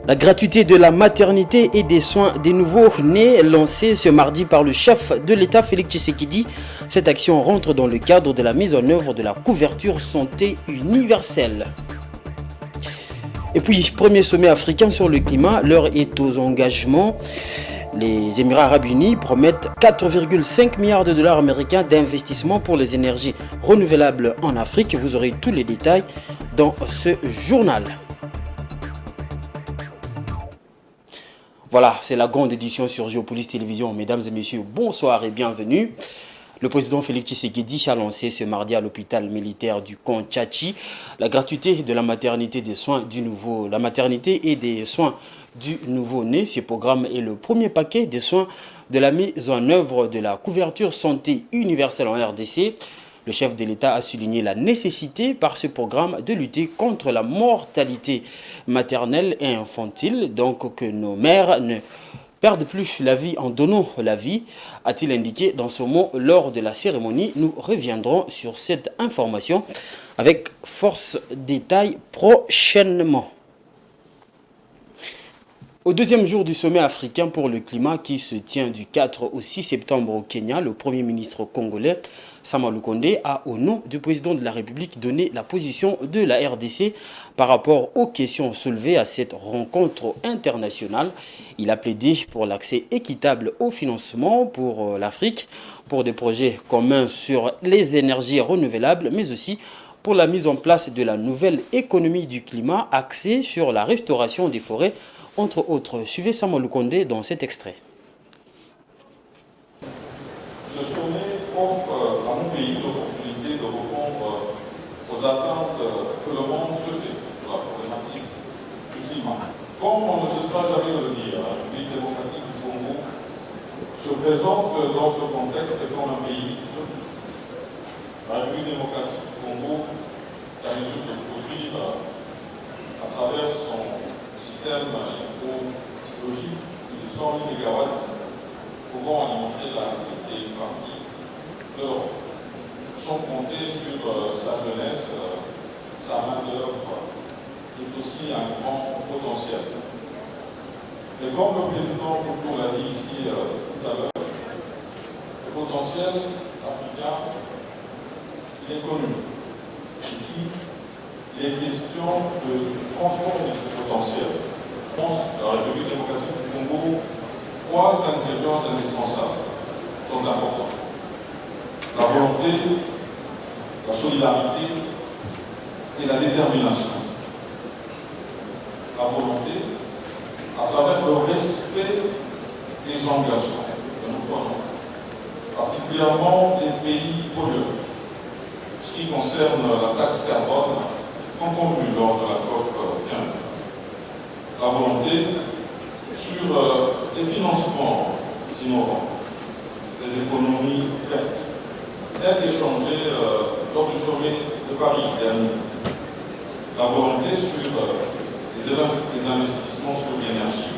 La gratuité de la maternité et des soins des nouveaux-nés lancée ce mardi par le chef de l'État Félix Tshisekedi. Cette action rentre dans le cadre de la mise en œuvre de la couverture santé universelle. Et puis, premier sommet africain sur le climat, l'heure est aux engagements. Les Émirats arabes unis promettent 4,5 milliards de dollars américains d'investissement pour les énergies renouvelables en Afrique. Vous aurez tous les détails dans ce journal. Voilà, c'est la grande édition sur Géopolis Télévision. Mesdames et messieurs, bonsoir et bienvenue. Le président Félix Tshisekedi a lancé ce mardi à l'hôpital militaire du camp Tchachi la gratuité de la maternité des soins du nouveau, la maternité et des soins du nouveau-né. Ce programme est le premier paquet de soins de la mise en œuvre de la couverture santé universelle en RDC. Le chef de l'État a souligné la nécessité par ce programme de lutter contre la mortalité maternelle et infantile, donc que nos mères ne perdent plus la vie en donnant la vie, a-t-il indiqué dans ce mot lors de la cérémonie. Nous reviendrons sur cette information avec force détail prochainement. Au deuxième jour du sommet africain pour le climat qui se tient du 4 au 6 septembre au Kenya, le Premier ministre congolais Sama Lukonde a, au nom du président de la République, donné la position de la RDC par rapport aux questions soulevées à cette rencontre internationale. Il a plaidé pour l'accès équitable au financement pour l'Afrique, pour des projets communs sur les énergies renouvelables, mais aussi pour la mise en place de la nouvelle économie du climat axée sur la restauration des forêts, entre autres. Suivez Sama Lukonde dans cet extrait. Ce sommet offre à mon pays l'opportunité de répondre aux attentes que le monde se fait sur la problématique du climat. Comme on ne cessera jamais de le dire, la République démocratique du Congo se présente dans ce contexte comme un pays solution. La République démocratique du Congo est à mesure de produire à travers son système électrologique de 100 000 MW pouvant alimenter l'Afrique et une partie de l'Europe, sans compter sur sa jeunesse, sa main-d'œuvre, qui est aussi un grand potentiel. Mais comme le président Couture l'a dit ici tout à l'heure, le potentiel africain, il est connu. Ici, il est question de transformer ce potentiel. La République démocratique du Congo, trois ingrédients indispensables sont importants. La volonté, la solidarité et la détermination. La volonté, à travers le respect des engagements que nous prenons, particulièrement les pays pollueurs, ce qui concerne la taxe carbone comme convenu lors de la COP 15. La volonté sur les financements innovants, des économies vertes, telles qu'échangées lors du sommet de Paris dernier. La volonté sur les investissements sur l'énergie,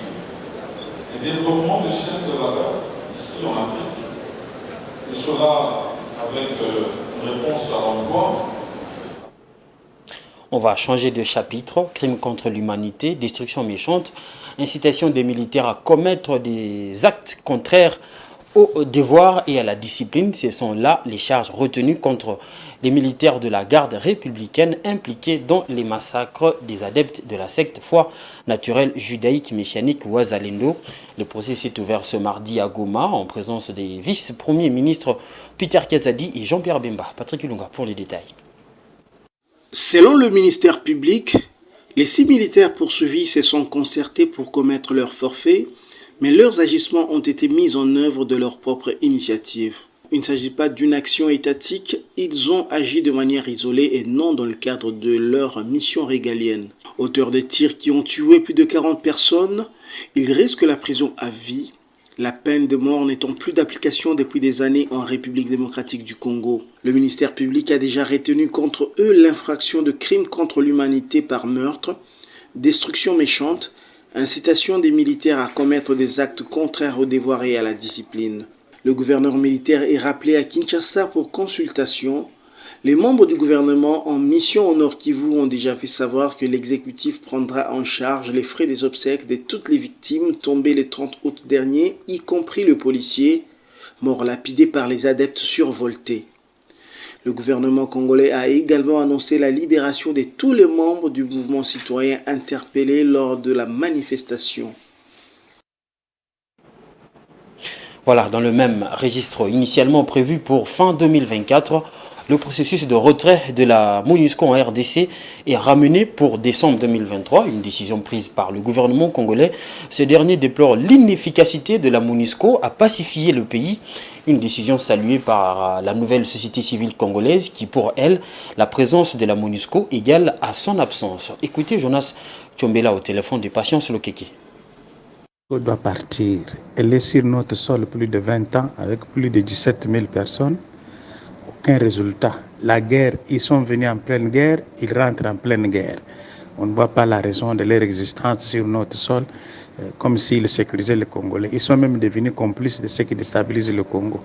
le développement des chaînes de valeur ici en Afrique, et cela avec une réponse à l'emploi. On va changer de chapitre. Crimes contre l'humanité, destruction méchante, incitation des militaires à commettre des actes contraires au devoir et à la discipline. Ce sont là les charges retenues contre les militaires de la garde républicaine impliqués dans les massacres des adeptes de la secte foi naturelle judaïque messianique Ouazalendo. Le procès s'est ouvert ce mardi à Goma en présence des vice-premiers ministres Peter Kazadi et Jean-Pierre Bemba. Patrick Ilunga pour les détails. Selon le ministère public, les 6 militaires poursuivis se sont concertés pour commettre leur forfait, mais leurs agissements ont été mis en œuvre de leur propre initiative. Il ne s'agit pas d'une action étatique, ils ont agi de manière isolée et non dans le cadre de leur mission régalienne. Auteurs de tirs qui ont tué plus de 40 personnes, ils risquent la prison à vie, la peine de mort n'étant plus d'application depuis des années en République démocratique du Congo. Le ministère public a déjà retenu contre eux l'infraction de crime contre l'humanité par meurtre, destruction méchante, incitation des militaires à commettre des actes contraires au devoir et à la discipline. Le gouverneur militaire est rappelé à Kinshasa pour consultation. Les membres du gouvernement en mission au Nord Kivu ont déjà fait savoir que l'exécutif prendra en charge les frais des obsèques de toutes les victimes tombées le 30 août dernier, y compris le policier, mort lapidé par les adeptes survoltés. Le gouvernement congolais a également annoncé la libération de tous les membres du mouvement citoyen interpellés lors de la manifestation. Voilà, dans le même registre initialement prévu pour fin 2024, le processus de retrait de la MONUSCO en RDC est ramené pour décembre 2023, une décision prise par le gouvernement congolais. Ce dernier déplore l'inefficacité de la MONUSCO à pacifier le pays, une décision saluée par la nouvelle société civile congolaise qui, pour elle, la présence de la MONUSCO égale à son absence. Écoutez Jonas Tchombela au téléphone de Patience Lokeke. On doit partir. Elle est sur notre sol plus de 20 ans avec plus de 17 000 personnes. Aucun résultat. La guerre, ils sont venus en pleine guerre, ils rentrent en pleine guerre. On ne voit pas la raison de leur existence sur notre sol comme s'ils sécurisaient le Congolais. Ils sont même devenus complices de ceux qui déstabilisent le Congo.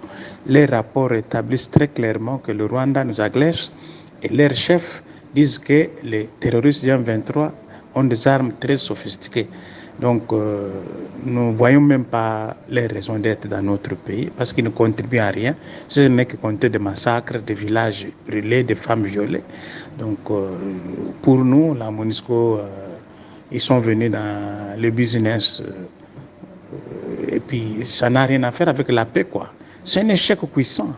Les rapports établissent très clairement que le Rwanda nous agresse et leurs chefs disent que les terroristes du M23 ont des armes très sophistiquées. Donc, nous ne voyons même pas les raisons d'être dans notre pays parce qu'ils ne contribuent à rien. Ce n'est que compter des massacres, des villages brûlés, des femmes violées. Donc, pour nous, la MONUSCO, ils sont venus dans le business et puis ça n'a rien à faire avec la paix, quoi. C'est un échec puissant.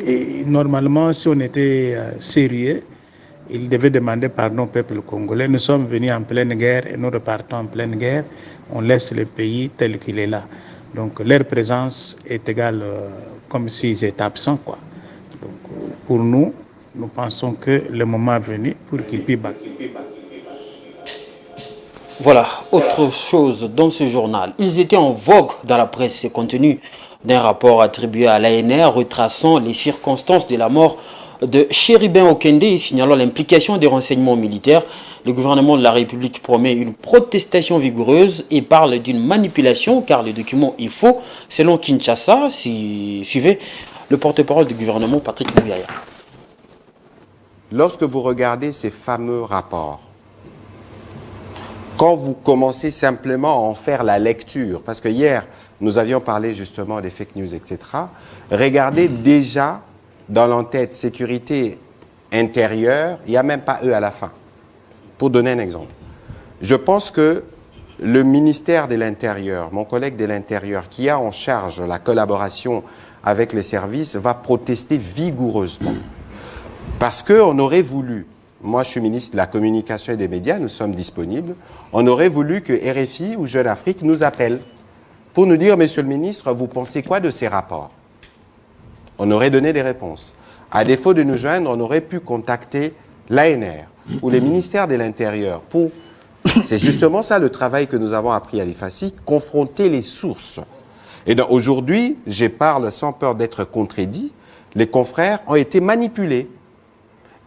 Et normalement, si on était sérieux, il devait demander pardon au peuple congolais. Nous sommes venus en pleine guerre et nous repartons en pleine guerre. On laisse le pays tel qu'il est là. Donc leur présence est égale comme s'ils étaient absents, quoi. Donc pour nous, nous pensons que le moment est venu pour qu'ils puissent battre. Voilà, autre chose dans ce journal. Ils étaient en vogue dans la presse, compte tenu d'un rapport attribué à l'ANR retraçant les circonstances de la mort de Chérubin Okende et signalant l'implication des renseignements militaires. Le gouvernement de la République promet une protestation vigoureuse et parle d'une manipulation car le document est faux selon Kinshasa. Suivez le porte-parole du gouvernement, Patrick Mouyaya. Lorsque vous regardez ces fameux rapports, quand vous commencez simplement à en faire la lecture, parce que hier nous avions parlé justement des fake news, etc., regardez déjà dans l'entête sécurité intérieure, il n'y a même pas eux à la fin. Pour donner un exemple, je pense que le ministère de l'Intérieur, mon collègue de l'Intérieur, qui a en charge la collaboration avec les services, va protester vigoureusement. Parce qu'on aurait voulu, moi je suis ministre de la Communication et des Médias, nous sommes disponibles, on aurait voulu que RFI ou Jeune Afrique nous appellent pour nous dire, Monsieur le ministre, vous pensez quoi de ces rapports ? On aurait donné des réponses. À défaut de nous joindre, on aurait pu contacter l'ANR ou les ministères de l'Intérieur pour... C'est justement ça le travail que nous avons appris à l'IFACI, confronter les sources. Et donc aujourd'hui, je parle sans peur d'être contredit, les confrères ont été manipulés.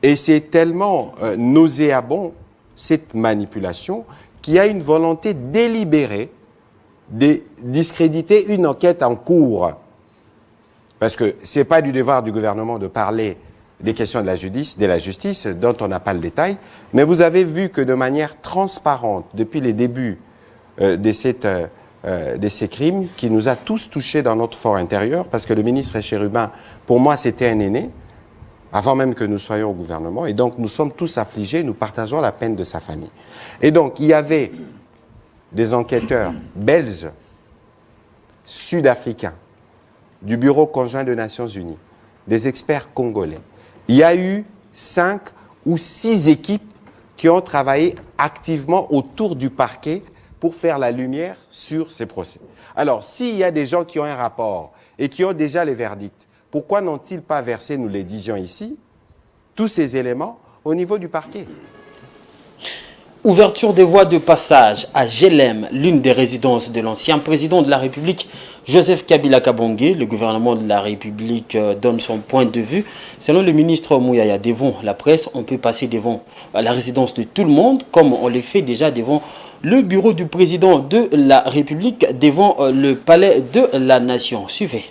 Et c'est tellement nauséabond, cette manipulation, qu'il y a une volonté délibérée de discréditer une enquête en cours. Parce que ce n'est pas du devoir du gouvernement de parler des questions de la justice dont on n'a pas le détail, mais vous avez vu que de manière transparente, depuis les débuts de ces crimes, qui nous a tous touchés dans notre fort intérieur, parce que le ministre Chérubin, pour moi, c'était un aîné, avant même que nous soyons au gouvernement, et donc nous sommes tous affligés, nous partageons la peine de sa famille. Et donc, il y avait des enquêteurs belges, sud-africains, du Bureau conjoint des Nations Unies, des experts congolais. Il y a eu 5 ou 6 équipes qui ont travaillé activement autour du parquet pour faire la lumière sur ces procès. Alors, s'il y a des gens qui ont un rapport et qui ont déjà les verdicts, pourquoi n'ont-ils pas versé, nous les disions ici, tous ces éléments au niveau du parquet ? Ouverture des voies de passage à Gelem, l'une des résidences de l'ancien président de la République, Joseph Kabila Kabongé. Le gouvernement de la République donne son point de vue. Selon le ministre Mouyaya, devant la presse, on peut passer devant la résidence de tout le monde, comme on le fait déjà devant le bureau du président de la République, devant le palais de la Nation. Suivez.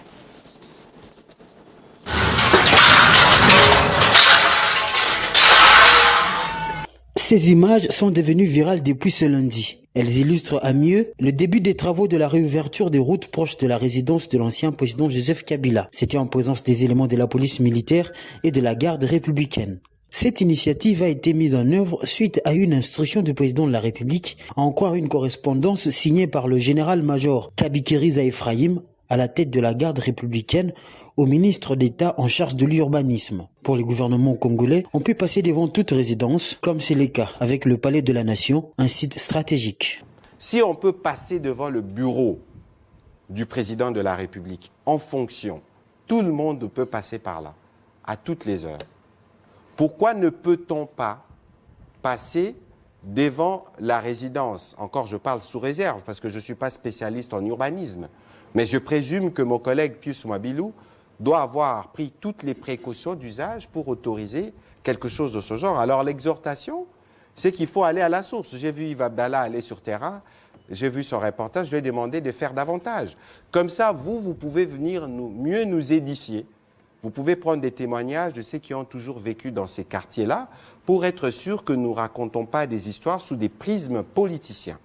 Ces images sont devenues virales depuis ce lundi. Elles illustrent à mieux le début des travaux de la réouverture des routes proches de la résidence de l'ancien président Joseph Kabila. C'était en présence des éléments de la police militaire et de la garde républicaine. Cette initiative a été mise en œuvre suite à une instruction du président de la République, à en croire une correspondance signée par le général-major Kabikiriza Ephraim à la tête de la garde républicaine au ministre d'État en charge de l'urbanisme. Pour les gouvernements congolais, on peut passer devant toute résidence, comme c'est le cas avec le Palais de la Nation, un site stratégique. Si on peut passer devant le bureau du président de la République en fonction, tout le monde peut passer par là, à toutes les heures. Pourquoi ne peut-on pas passer devant la résidence? Encore, je parle sous réserve, parce que je ne suis pas spécialiste en urbanisme. Mais je présume que mon collègue Pius Mwabilou doit avoir pris toutes les précautions d'usage pour autoriser quelque chose de ce genre. Alors l'exhortation, c'est qu'il faut aller à la source. J'ai vu Yves Abdallah aller sur terrain, j'ai vu son reportage, je lui ai demandé de faire davantage. Comme ça, vous pouvez venir mieux nous édifier. Vous pouvez prendre des témoignages de ceux qui ont toujours vécu dans ces quartiers-là pour être sûr que nous ne racontons pas des histoires sous des prismes politiciens.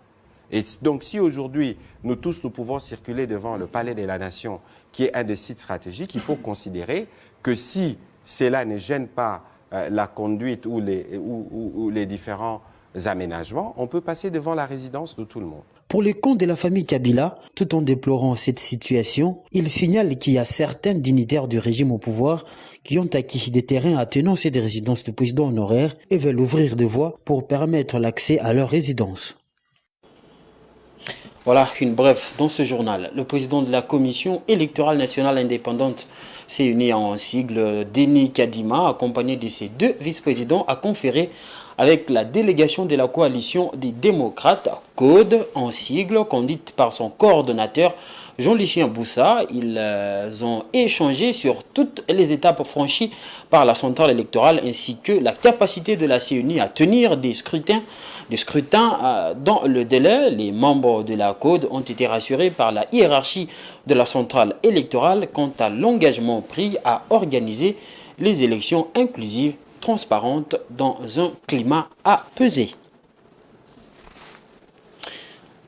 Et donc, si aujourd'hui, nous tous, nous pouvons circuler devant le Palais de la Nation, qui est un des sites stratégiques, il faut considérer que si cela ne gêne pas la conduite ou les différents aménagements, on peut passer devant la résidence de tout le monde. Pour les comptes de la famille Kabila, tout en déplorant cette situation, il signale qu'il y a certains dignitaires du régime au pouvoir qui ont acquis des terrains attenant ces résidences de président honoraires et veulent ouvrir des voies pour permettre l'accès à leur résidence. Voilà une brève dans ce journal. Le président de la Commission électorale nationale indépendante s'est uni en sigle Denis Kadima, accompagné de ses deux vice-présidents, a conféré avec la délégation de la coalition des démocrates, CODE, en sigle, conduite par son coordonnateur Jean-Lucien Boussa. Ils ont échangé sur toutes les étapes franchies par la centrale électorale ainsi que la capacité de la CENI à tenir des scrutins dans le délai. Les membres de la CODE ont été rassurés par la hiérarchie de la centrale électorale quant à l'engagement pris à organiser les élections inclusives, transparentes dans un climat apaisé.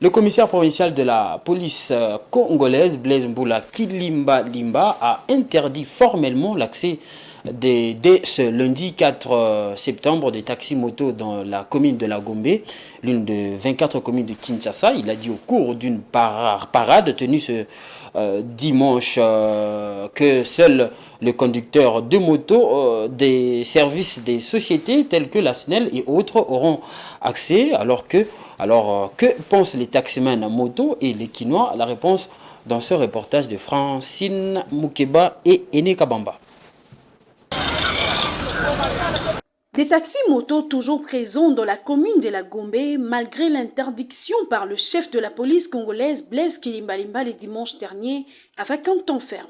Le commissaire provincial de la police congolaise, Blaise Mboula Kilimba Limba, a interdit formellement l'accès dès ce lundi 4 septembre des taxis-motos dans la commune de la Gombe, l'une des 24 communes de Kinshasa. Il a dit au cours d'une parade tenue ce dimanche que seul le conducteur de moto des services des sociétés telles que la SNEL et autres auront accès. Alors que pensent les taximens à moto et les Kinois? La réponse dans ce reportage de Francine Moukeba et Ene Kabamba. Des taxis-motos toujours présents dans la commune de la Gombe, malgré l'interdiction par le chef de la police congolaise Blaise Kilimba Limba le dimanche dernier, avec un temps ferme.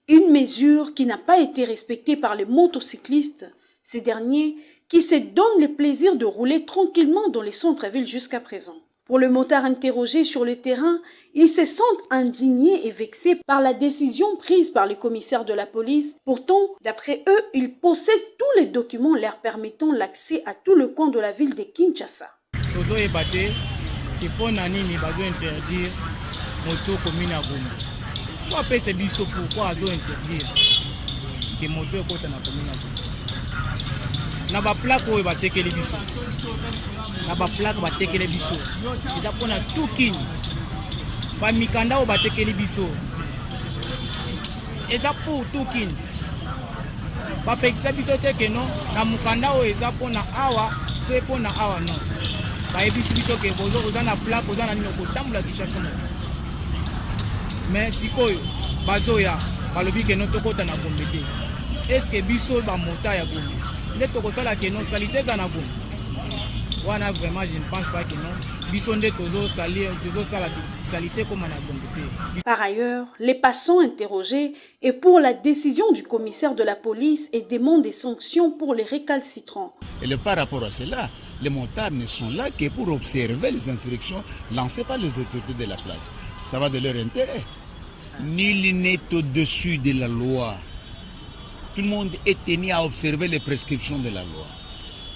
Une mesure qui n'a pas été respectée par les motocyclistes, ces derniers qui se donnent le plaisir de rouler tranquillement dans les centres-villes jusqu'à présent. Pour le motard interrogé sur le terrain, ils se sentent indignés et vexés par la décision prise par le commissaire de la police. Pourtant, d'après eux, ils possèdent tous les documents leur permettant l'accès à tout le coin de la ville de Kinshasa. Na ba plaque oyo batekeli biso na ba plaque batekeli biso eza pona tukini ba mikanda oyo batekeli biso eza pour tukini ba pekisa biso teke no na mukanda oyo eza pona awa pe pona awa no ba ebisi biso ke bozo oza na plaque oza na nino kotambola Kinshasa mo mais sikoyo bazoya balobi ke no tokota na Gombe te est-ce que biso ba mota ya Gombe Par ailleurs, les passants interrogés et pour la décision du commissaire de la police et demandent des sanctions pour les récalcitrants. Et par rapport à cela, les motards ne sont là que pour observer les instructions lancées par les autorités de la place. Ça va de leur intérêt. Nul n'est au-dessus de la loi. Tout le monde est tenu à observer les prescriptions de la loi.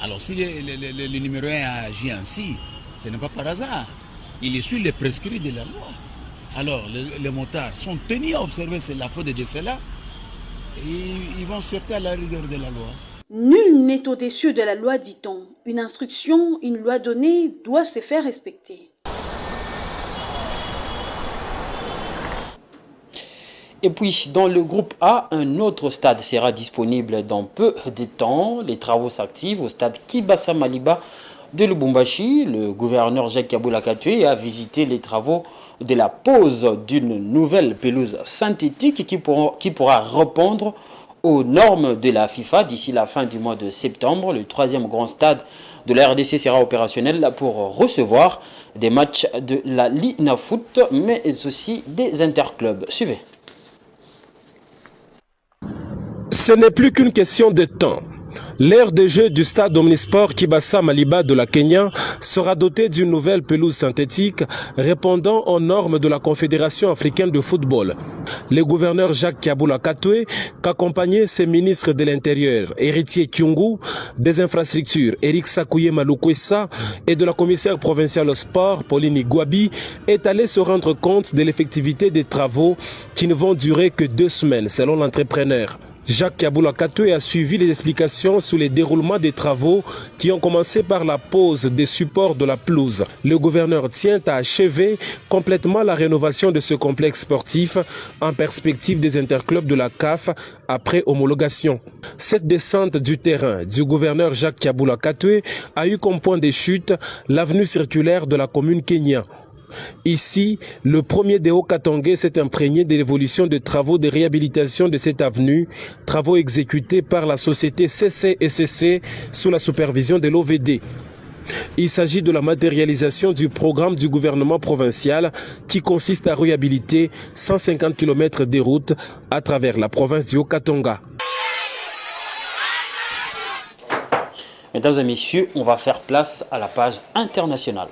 Alors si le numéro 1 a agi ainsi, ce n'est pas par hasard. Il est sur les prescrits de la loi. Alors les motards sont tenus à observer la faute de cela et ils vont sortir à la rigueur de la loi. Nul n'est au-dessus de la loi, dit-on. Une instruction, une loi donnée doit se faire respecter. Et puis, dans le groupe A, un autre stade sera disponible dans peu de temps. Les travaux s'activent au stade Kibasa Maliba de Lubumbashi. Le gouverneur Jacques Kabula Katoué a visité les travaux de la pose d'une nouvelle pelouse synthétique qui pourra répondre aux normes de la FIFA d'ici la fin du mois de septembre. Le troisième grand stade de la RDC sera opérationnel pour recevoir des matchs de la Lina Foot, mais aussi des interclubs. Suivez. Ce n'est plus qu'une question de temps. L'aire de jeu du stade omnisport Kibasa Maliba de la Kenya sera dotée d'une nouvelle pelouse synthétique répondant aux normes de la Confédération africaine de football. Le gouverneur Jacques Kabula Katoué, qu'accompagnait ses ministres de l'Intérieur, Héritier Kyungu, des infrastructures, Eric Sakouye Malukwesa, et de la commissaire provinciale au sport, Pauline Igwabi, est allé se rendre compte de l'effectivité des travaux qui ne vont durer que 2 semaines, selon l'entrepreneur. Jacques Kabula Katoué a suivi les explications sur les déroulements des travaux qui ont commencé par la pose des supports de la pelouse. Le gouverneur tient à achever complètement la rénovation de ce complexe sportif en perspective des interclubs de la CAF après homologation. Cette descente du terrain du gouverneur Jacques Kabula Katoué a eu comme point de chute l'avenue circulaire de la commune Kenya. Ici, le premier Deo Katongé s'est imprégné de l'évolution des travaux de réhabilitation de cette avenue, travaux exécutés par la société CCSC sous la supervision de l'OVD. Il s'agit de la matérialisation du programme du gouvernement provincial qui consiste à réhabiliter 150 km de routes à travers la province du Haut-Katanga. Mesdames et messieurs, on va faire place à la page internationale.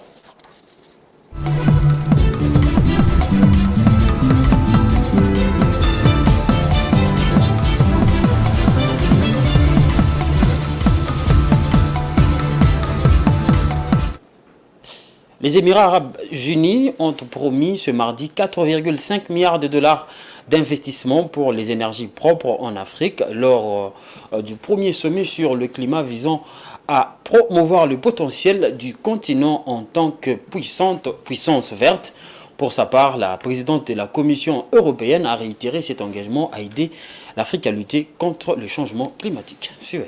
Les Émirats arabes unis ont promis ce mardi 4,5 milliards de dollars d'investissement pour les énergies propres en Afrique lors du premier sommet sur le climat visant à promouvoir le potentiel du continent en tant que puissance verte. Pour sa part, la présidente de la Commission européenne a réitéré cet engagement à aider l'Afrique à lutter contre le changement climatique. Suivez.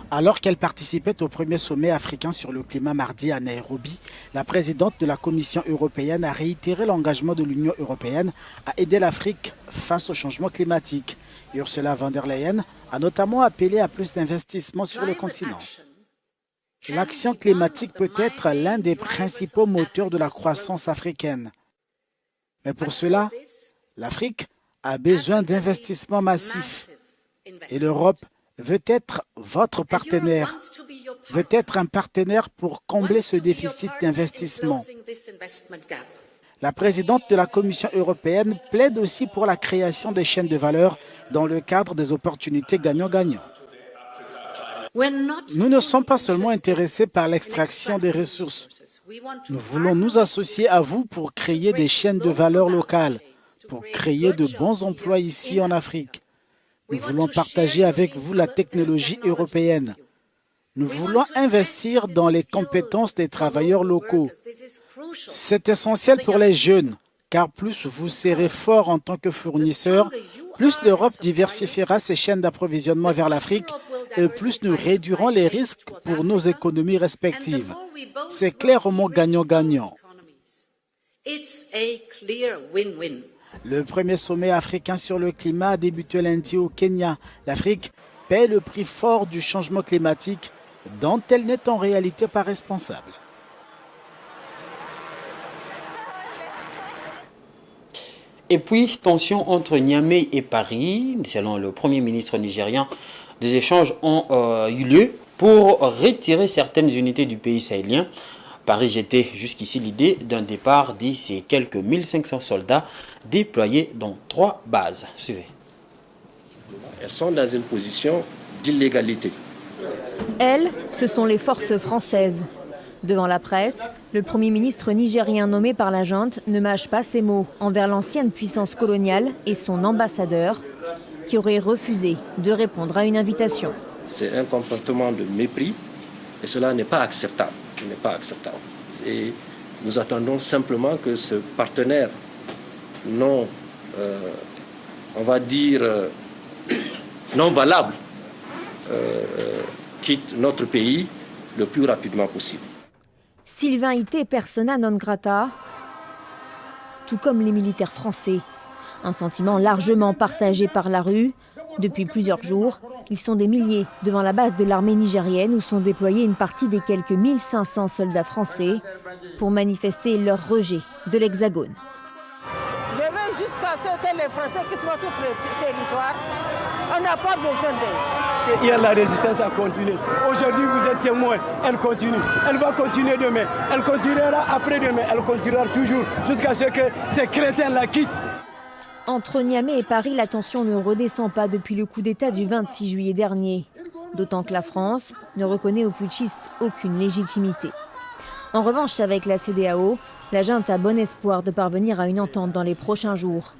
Alors qu'elle participait au premier sommet africain sur le climat mardi à Nairobi, la présidente de la Commission européenne a réitéré l'engagement de l'Union européenne à aider l'Afrique face au changement climatique. Ursula von der Leyen a notamment appelé à plus d'investissements sur le continent. L'action climatique peut être l'un des principaux moteurs de la croissance africaine. Mais pour cela, l'Afrique a besoin d'investissements massifs et l'Europe veut être votre partenaire, veut être un partenaire pour combler ce déficit d'investissement. La présidente de la Commission européenne plaide aussi pour la création des chaînes de valeur dans le cadre des opportunités gagnant-gagnant. Nous ne sommes pas seulement intéressés par l'extraction des ressources. Nous voulons nous associer à vous pour créer des chaînes de valeur locales, pour créer de bons emplois ici en Afrique. Nous voulons partager avec vous la technologie européenne. Nous voulons investir dans les compétences des travailleurs locaux. C'est essentiel pour les jeunes, car plus vous serez fort en tant que fournisseur, plus l'Europe diversifiera ses chaînes d'approvisionnement vers l'Afrique et plus nous réduirons les risques pour nos économies respectives. C'est clairement gagnant-gagnant. Le premier sommet africain sur le climat a débuté lundi au Kenya. L'Afrique paie le prix fort du changement climatique dont elle n'est en réalité pas responsable. Et puis, tension entre Niamey et Paris. Selon le Premier ministre nigérien, des échanges ont eu lieu pour retirer certaines unités du pays sahélien. Paris jetait jusqu'ici l'idée d'un départ d'ici quelques 1500 soldats déployés dans 3 bases. Suivez. Elles sont dans une position d'illégalité. Elles, ce sont les forces françaises. Devant la presse, le Premier ministre nigérien nommé par la junte ne mâche pas ses mots envers l'ancienne puissance coloniale et son ambassadeur, qui aurait refusé de répondre à une invitation. C'est un comportement de mépris et cela n'est pas acceptable. Et nous attendons simplement que ce partenaire non, on va dire, non valable quitte notre pays le plus rapidement possible. Sylvain Ité, persona non grata, tout comme les militaires français. Un sentiment largement partagé par la rue. Depuis plusieurs jours, ils sont des milliers devant la base de l'armée nigérienne où sont déployés une partie des quelques 1500 soldats français pour manifester leur rejet de l'Hexagone. Je veux jusqu'à ce que les Français quittent notre territoire. On n'a pas besoin d'eux. Hier, la résistance a continué. Aujourd'hui, vous êtes témoins. Elle continue. Elle va continuer demain. Elle continuera après-demain. Elle continuera toujours jusqu'à ce que ces crétins la quittent. Entre Niamey et Paris, la tension ne redescend pas depuis le coup d'État du 26 juillet dernier. D'autant que la France ne reconnaît aux putschistes aucune légitimité. En revanche, avec la CEDEAO, la junte a bon espoir de parvenir à une entente dans les prochains jours.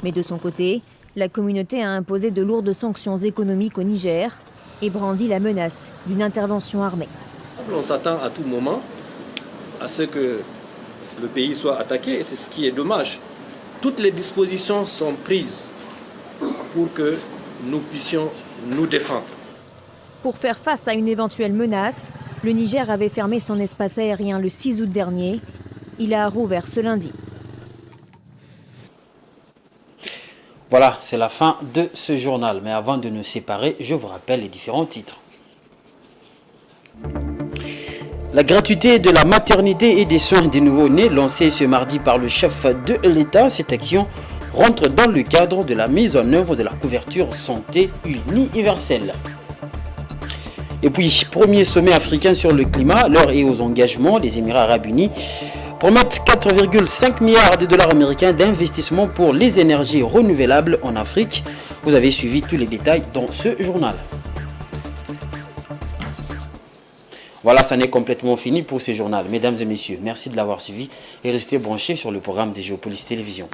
Mais de son côté, la communauté a imposé de lourdes sanctions économiques au Niger et brandit la menace d'une intervention armée. On s'attend à tout moment à ce que le pays soit attaqué et c'est ce qui est dommage. Toutes les dispositions sont prises pour que nous puissions nous défendre. Pour faire face à une éventuelle menace, le Niger avait fermé son espace aérien le 6 août dernier. Il a rouvert ce lundi. Voilà, c'est la fin de ce journal. Mais avant de nous séparer, je vous rappelle les différents titres. La gratuité de la maternité et des soins des nouveau-nés lancée ce mardi par le chef de l'État, cette action rentre dans le cadre de la mise en œuvre de la couverture santé universelle. Et puis, premier sommet africain sur le climat, l'heure est aux engagements. Les Émirats arabes unis promettent 4,5 milliards de dollars américains d'investissement pour les énergies renouvelables en Afrique. Vous avez suivi tous les détails dans ce journal. Voilà, ça n'est complètement fini pour ce journal. Mesdames et messieurs, merci de l'avoir suivi et restez branchés sur le programme des Géopolise Télévision.